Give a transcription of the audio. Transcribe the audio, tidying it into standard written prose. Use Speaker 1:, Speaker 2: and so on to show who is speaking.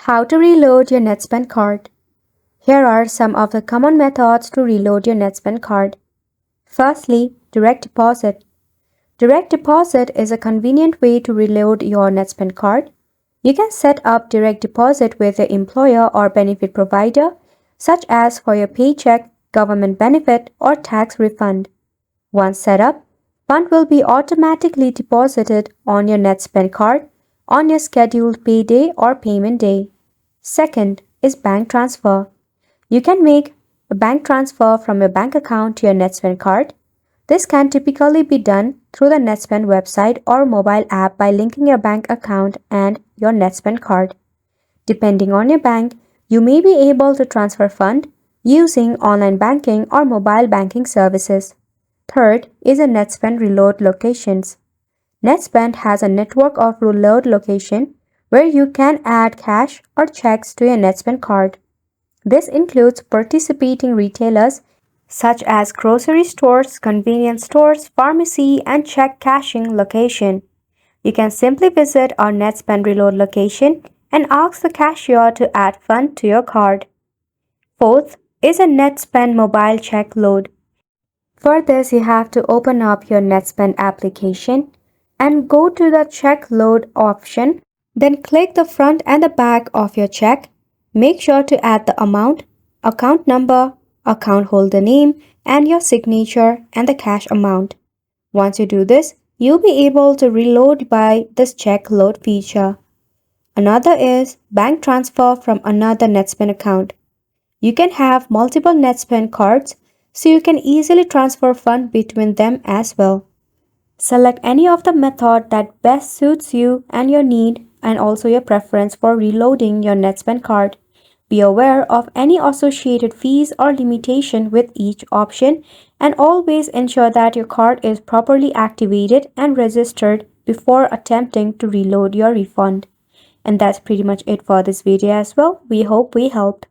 Speaker 1: How to reload your Netspend card. Here are some of the common methods to reload your Netspend card. Firstly, direct deposit. Direct deposit is a convenient way to reload your Netspend card. You can set up direct deposit with your employer or benefit provider, such as for your paycheck, government benefit, or tax refund. Once set up, fund will be automatically deposited on your Netspend card on your scheduled payday or payment day. Second is bank transfer. You can make a bank transfer from your bank account to your Netspend card. This can typically be done through the Netspend website or mobile app by linking your bank account and your Netspend card. Depending on your bank, you may be able to transfer fund using online banking or mobile banking services. Third is a Netspend reload locations. Netspend has a network of reload location where you can add cash or checks to your Netspend card. This includes participating retailers such as grocery stores, convenience stores, pharmacy, and check cashing location. You can simply visit our Netspend reload location and ask the cashier to add fund to your card. Fourth is a Netspend mobile check load. For this, you have to open up your Netspend application and go to the check load option. Then click the front and the back of your check. Make sure to add the amount, account number, account holder name, and your signature and the cash amount. Once you do this, you'll be able to reload by this check load feature. Another is bank transfer from another Netspend account. You can have multiple Netspend cards, so you can easily transfer funds between them as well. Select any of the method that best suits you and your need and also your preference for reloading your Netspend card. Be aware of any associated fees or limitation with each option and always ensure that your card is properly activated and registered before attempting to reload your refund. And that's pretty much it for this video as well. We hope we helped.